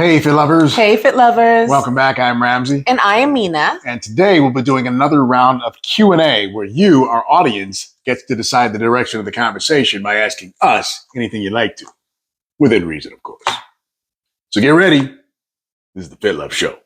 Hey, FitLovers. Hey, FitLovers. Welcome back. I'm Ramsey. And I am Mina. And today we'll be doing another round of Q&A where you, our audience, gets to decide the direction of the conversation by asking us anything you'd like to. Within reason, of course. So get ready. This is the FitLove Show.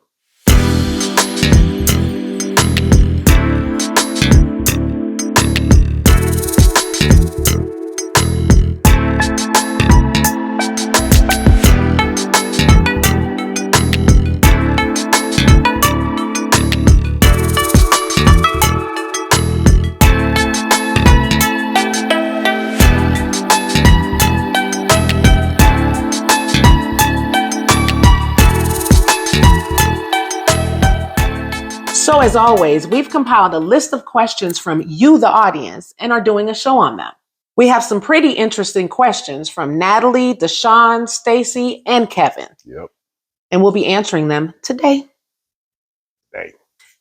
So as always, we've compiled a list of questions from you, the audience, and are doing a show on them. We have some pretty interesting questions from Natalie, Deshawn, Stacy, and Kevin. Yep. And we'll be answering them today. Hey.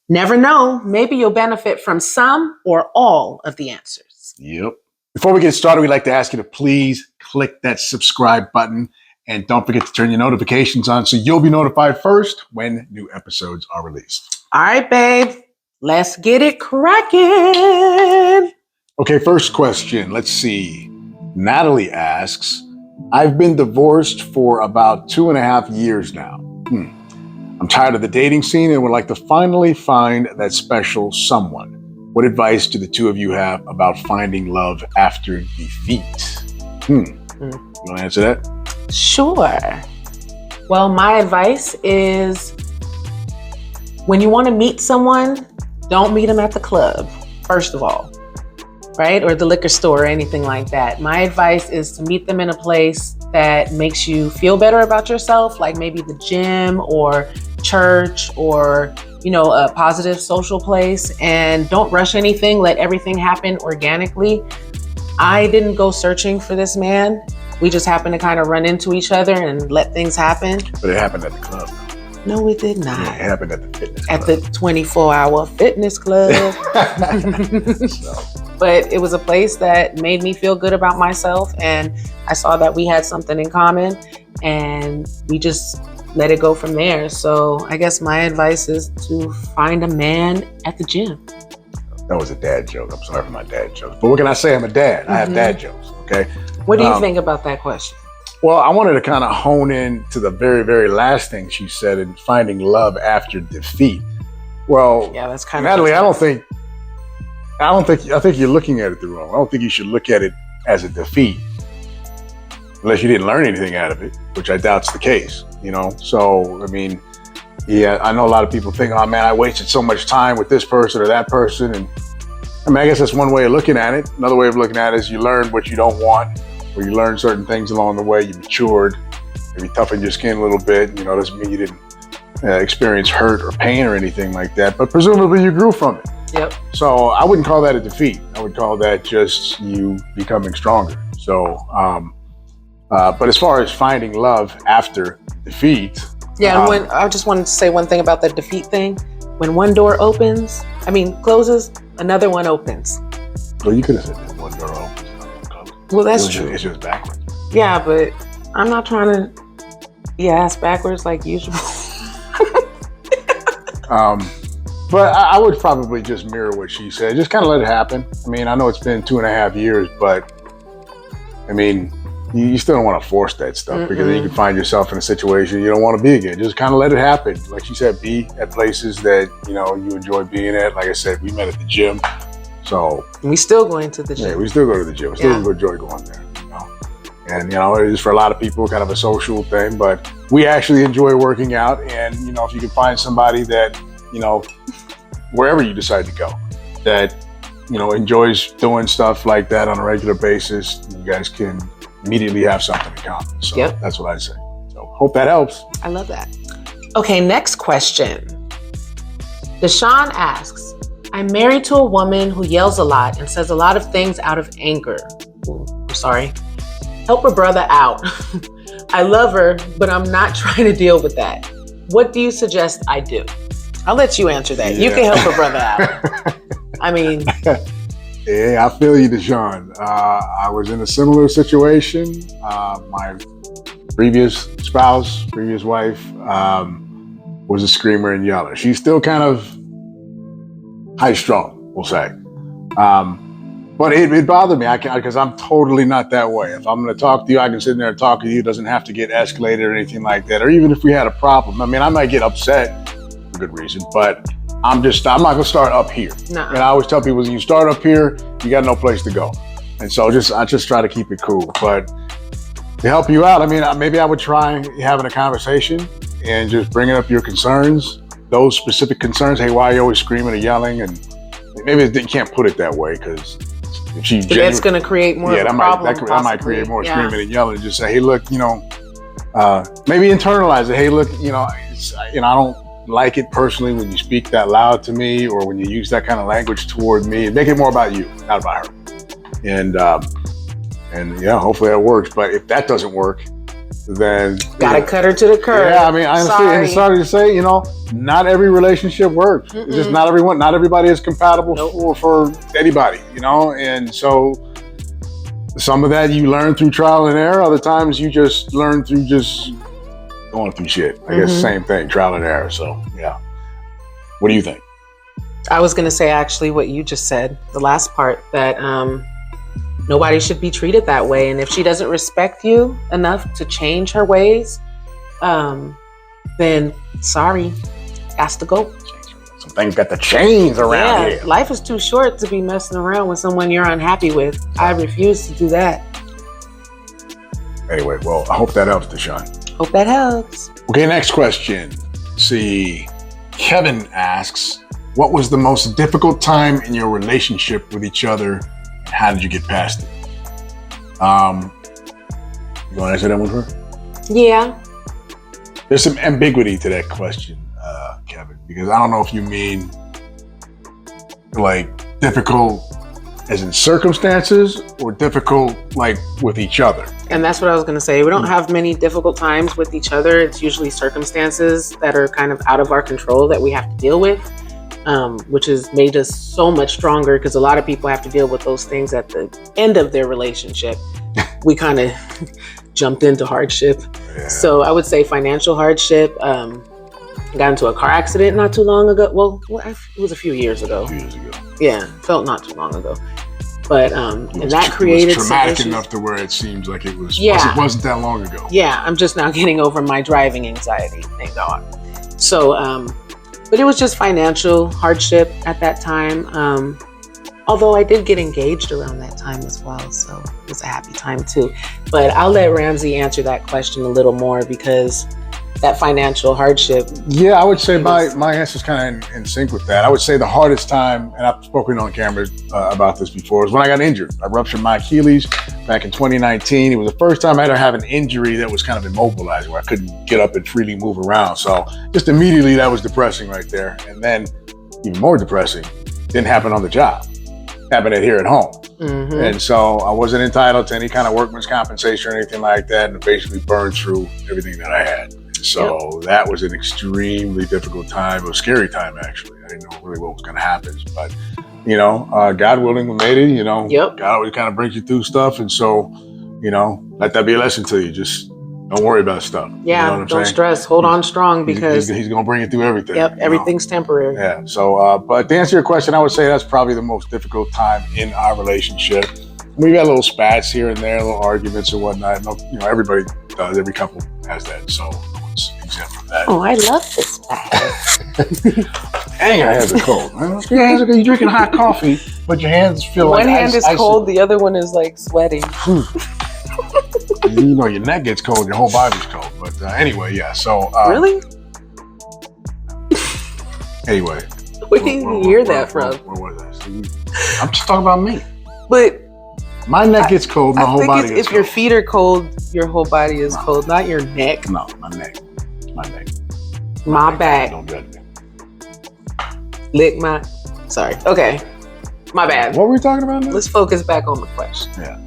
Never know, maybe you'll benefit from some or all of the answers. Yep. Before we get started, we'd like to ask you to please click that subscribe button and don't forget to turn your notifications on so you'll be notified first when new episodes are released. All right, babe, let's get it cracking. Okay, first question. Let's see. Natalie asks, I've been divorced for about 2.5 years now. I'm tired of the dating scene and would like to finally find that special someone. What advice do the two of you have about finding love after defeat? You want to answer that? Sure. Well, my advice is when you want to meet someone, don't meet them at the club, first of all, right? Or the liquor store or anything like that. My advice is to meet them in a place that makes you feel better about yourself, like maybe the gym or church or, a positive social place. And don't rush anything. Let everything happen organically. I didn't go searching for this man. We just happened to kind of run into each other and let things happen. But it happened at the club. No, it did not. Yeah, it happened at the fitness club. At the 24-hour fitness club. But it was a place that made me feel good about myself. And I saw that we had something in common. And we just let it go from there. So I guess my advice is to find a man at the gym. That was a dad joke. I'm sorry for my dad jokes. But what can I say? I'm a dad. I have dad jokes, okay? What do you think about that question? Well, I wanted to kind of hone in to the very, very last thing she said in finding love after defeat. Well, yeah, that's kind Natalie, of I think you're looking at it the wrong. I don't think you should look at it as a defeat unless you didn't learn anything out of it, which I doubt's the case, So, yeah, I know a lot of people think, oh man, I wasted so much time with this person or that person. And I guess that's one way of looking at it. Another way of looking at it is you learn what you don't want, or you learn certain things along the way. You matured, maybe toughened your skin a little bit. Doesn't mean you didn't experience hurt or pain or anything like that, but presumably you grew from it. Yep. So I wouldn't call that a defeat. I would call that just you becoming stronger. So, but as far as finding love after defeat. Yeah, and I just wanted to say one thing about the defeat thing. When one door closes, another one opens. Well, you could have said that one door opens, another one closes. Well, that's true. It's just backwards. Yeah, but I'm not trying to ask backwards like usual. But I would probably just mirror what she said. Just kind of let it happen. I know it's been 2.5 years, but you still don't want to force that stuff because then you can find yourself in a situation you don't want to be again. Just kind of let it happen. Like she said, be at places that, you enjoy being at. Like I said, we met at the gym. So we still going to the gym. Yeah, we still go to the gym. We still enjoy going there. And, it is for a lot of people kind of a social thing, but we actually enjoy working out. And, if you can find somebody that, wherever you decide to go, that, enjoys doing stuff like that on a regular basis, you guys can immediately have something in common. So That's what I'd say. So hope that helps. I love that. Okay, next question. Deshawn asks, I'm married to a woman who yells a lot and says a lot of things out of anger. I'm sorry. Help her brother out. I love her, but I'm not trying to deal with that. What do you suggest I do? I'll let you answer that. You can help her brother out. Yeah, I feel you, Deshawn. I was in a similar situation. My previous spouse, previous wife, was a screamer and yeller. She's still kind of high strung, we'll say. But it bothered me because I'm totally not that way. If I'm going to talk to you, I can sit there and talk to you. It doesn't have to get escalated or anything like that. Or even if we had a problem, I mean, I might get upset for good reason, but I'm not going to start up here. Nuh-uh. And I always tell people, when you start up here, you got no place to go. And so I just try to keep it cool. But to help you out, I mean, maybe I would try having a conversation and just bringing up your concerns, those specific concerns. Hey, why are you always screaming or yelling? And maybe you can't put it that way because if that's going to create more of a problem. That might create more screaming and yelling. Just say, hey, look, maybe internalize it. Hey, look, I don't like it personally when you speak that loud to me or when you use that kind of language toward me. Make it more about you, not about her. And yeah, hopefully that works. But if that doesn't work, then gotta cut her to the curb. Yeah, I mean, I understand. It's sorry to say, not every relationship works. It's just not everybody is compatible for anybody, and so some of that you learn through trial and error. Other times you just learn through just going through shit. I guess same thing, trial and error. So yeah. What do you think? I was gonna say actually what you just said, the last part, that nobody should be treated that way. And if she doesn't respect you enough to change her ways, then sorry, has to go. Some things got to change around here. Life is too short to be messing around with someone you're unhappy with. I refuse to do that. Anyway, well, I hope that helps, Deshaun. Hope that helps. Okay, next question. See, Kevin asks, what was the most difficult time in your relationship with each other? How did you get past it? You want to answer that one first? Yeah. There's some ambiguity to that question, Kevin, because I don't know if you mean like difficult as in circumstances or difficult like with each other. And that's what I was going to say. We don't have many difficult times with each other. It's usually circumstances that are kind of out of our control that we have to deal with. Which has made us so much stronger because a lot of people have to deal with those things at the end of their relationship. We kind of jumped into hardship. Yeah. So I would say financial hardship. Got into a car accident not too long ago. Well, it was a few years ago. Yeah, felt not too long ago. But and that created it was traumatic enough to where it seems like it was. Yeah. It wasn't that long ago. Yeah, I'm just now getting over my driving anxiety. Thank God. So but it was just financial hardship at that time. Although I did get engaged around that time as well. So it was a happy time too. But I'll let Ramsey answer that question a little more because that financial hardship. Yeah, I would say my answer is kind of in sync with that. I would say the hardest time, and I've spoken on camera about this before, is when I got injured. I ruptured my Achilles back in 2019. It was the first time I had to have an injury that was kind of immobilizing, where I couldn't get up and freely move around. So just immediately that was depressing right there. And then even more depressing, didn't happen on the job. Happened here at home. Mm-hmm. And so I wasn't entitled to any kind of workman's compensation or anything like that, and basically burned through everything that I had. So that was an extremely difficult time, a scary time actually. I didn't know really what was going to happen, but God willing, we made it. God always kind of brings you through stuff, and so let that be a lesson to you. Just don't worry about stuff. Yeah, don't stress. Hold on strong because he's going to bring you through everything. Yep, everything's temporary. Yeah. So, but to answer your question, I would say that's probably the most difficult time in our relationship. We've had little spats here and there, little arguments and whatnot. Everybody does. Every couple has that. So. Exempt from that. Oh, I love this bag. Dang, your hands are cold. Your hands are good. You're drinking hot coffee, but your hands feel like one hand is cold, the other one is like sweating. Your neck gets cold, your whole body's cold. But anyway, yeah. So really? Anyway, where did you hear that from? Where was I? I'm just talking about me. But my neck gets cold, my whole body gets cold. If your feet are cold, your whole body is cold, not your neck. No, my neck. My neck. My back. Don't judge me. Lick my... Sorry. Okay. My bad. What were we talking about now? Let's focus back on the question. Yeah.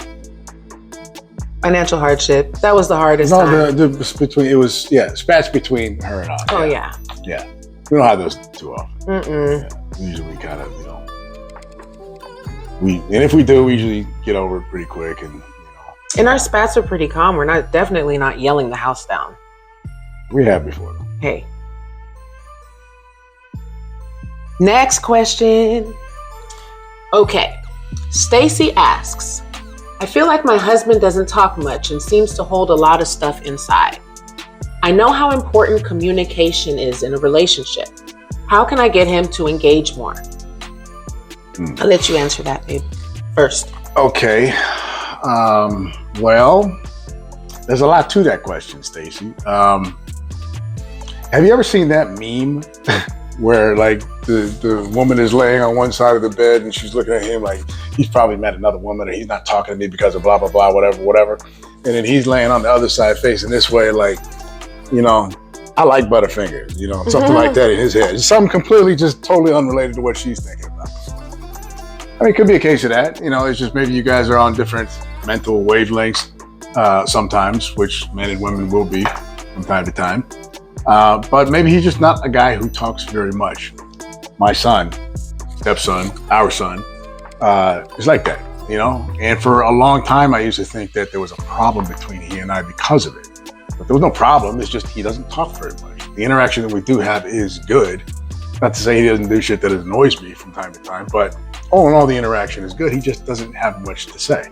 Financial hardship. That was the hardest time. Spats between her and I. Oh, yeah. Yeah. We don't have those too often. Mm-mm. Yeah. Usually we kind of, and if we do, we usually get over it pretty quick and, And our spats are pretty calm. We're definitely not yelling the house down. We have before, though. Hey. Next question. Okay. Stacy asks, I feel like my husband doesn't talk much and seems to hold a lot of stuff inside. I know how important communication is in a relationship. How can I get him to engage more? I'll let you answer that, babe, first. Okay. Well, there's a lot to that question, Stacy. Have you ever seen that meme where like the woman is laying on one side of the bed and she's looking at him like he's probably met another woman or he's not talking to me because of blah, blah, blah, whatever. And then he's laying on the other side facing this way like, you know, I like Butterfingers, you know, something like that in his head. It's something completely just totally unrelated to what she's thinking about. I mean, it could be a case of that. You know, it's just maybe you guys are on different mental wavelengths sometimes, which men and women will be from time to time. But maybe he's just not a guy who talks very much. My son, stepson, our son, is like that, you know? And for a long time, I used to think that there was a problem between he and I because of it. But there was no problem. It's just he doesn't talk very much. The interaction that we do have is good. Not to say he doesn't do shit that annoys me from time to time, but all in all, the interaction is good. He just doesn't have much to say.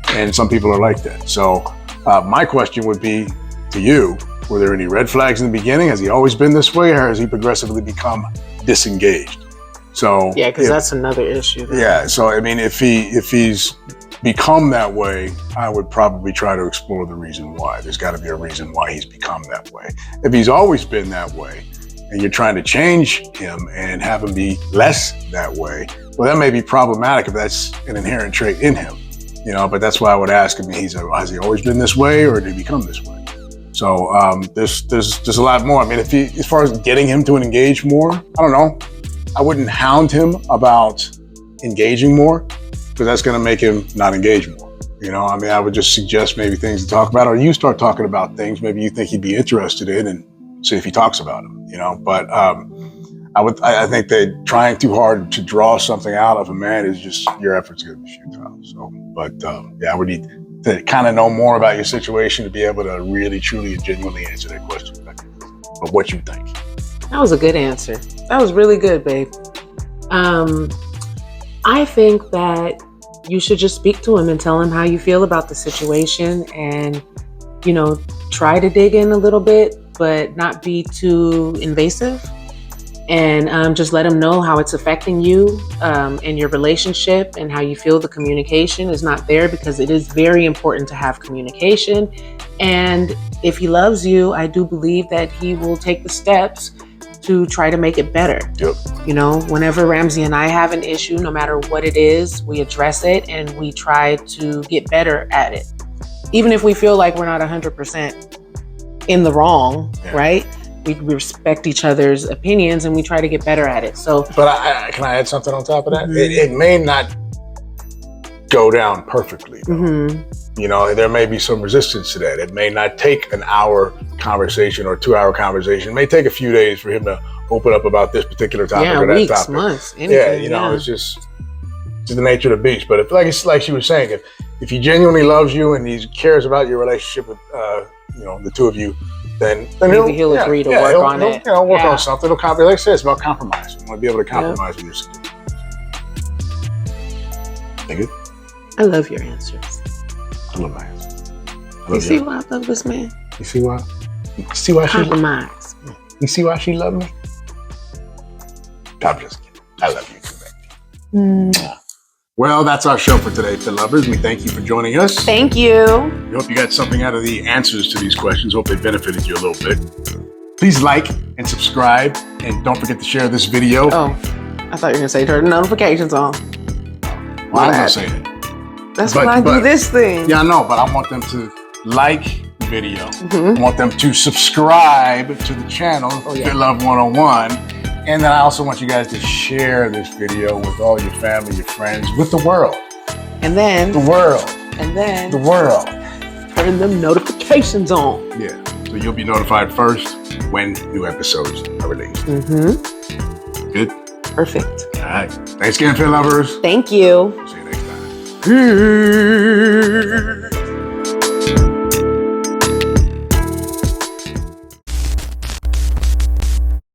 And some people are like that. So my question would be to you, were there any red flags in the beginning? Has he always been this way or has he progressively become disengaged? So yeah, because that's another issue. Yeah. So, I mean, if he's become that way, I would probably try to explore the reason why. There's got to be a reason why he's become that way. If he's always been that way and you're trying to change him and have him be less that way, well, that may be problematic if that's an inherent trait in him, you know, but that's why I would ask him, has he always been this way or did he become this way? So there's a lot more. I mean, as far as getting him to engage more, I don't know. I wouldn't hound him about engaging more because that's going to make him not engage more. You know, I mean, I would just suggest maybe things to talk about, or you start talking about things maybe you think he'd be interested in and see if he talks about them, you know, but I think that trying too hard to draw something out of a man is just, your effort's going to be futile. So, but yeah, I would need to kind of know more about your situation to be able to really, truly, and genuinely answer that question. But what you think? That was a good answer. That was really good, babe. I think that you should just speak to him and tell him how you feel about the situation and, you know, try to dig in a little bit, but not be too invasive. And just let him know how it's affecting you and your relationship and how you feel the communication is not there, because it is very important to have communication. And if he loves you, I do believe that he will take the steps to try to make it better. Yep. You know, whenever Ramsey and I have an issue, no matter what it is, we address it and we try to get better at it. Even if we feel like we're not 100% in the wrong, right? We respect each other's opinions and we try to get better at it. So, but can I add something on top of that? Mm-hmm. It may not go down perfectly. Mm-hmm. You know, there may be some resistance to that. It may not take an hour conversation or 2 hour conversation. It may take a few days for him to open up about this particular topic or that weeks, topic. Months, anything, yeah, you know, it's just the nature of the beast. But if, like she was saying, if he genuinely loves you and he cares about your relationship with, you know, the two of you, then maybe he'll agree to work on it. You know, work on something. Like I said, it's about compromise. You want to be able to compromise with your situation. Think it? I love your answers. I love my answers. You see why I love this man? You see why? You see why compromise? You see why she loved me? I'm just kidding. I love you too, baby. Well, that's our show for today, FitLovers. We thank you for joining us. Thank you. We hope you got something out of the answers to these questions. Hope they benefited you a little bit. Please like and subscribe, and don't forget to share this video. Oh, I thought you were going to say turn the notifications on. Well, I'm going to say that. That's why I do this thing. Yeah, I know, but I want them to like the video. Mm-hmm. I want them to subscribe to the channel, FitLove 101. And then I also want you guys to share this video with all your family, your friends, with the world. And then the world. And then the world. Turn them notifications on. Yeah. So you'll be notified first when new episodes are released. Mm-hmm. Good? Perfect. All right. Thanks again, FitLovers. Thank you. See you next time. Peace.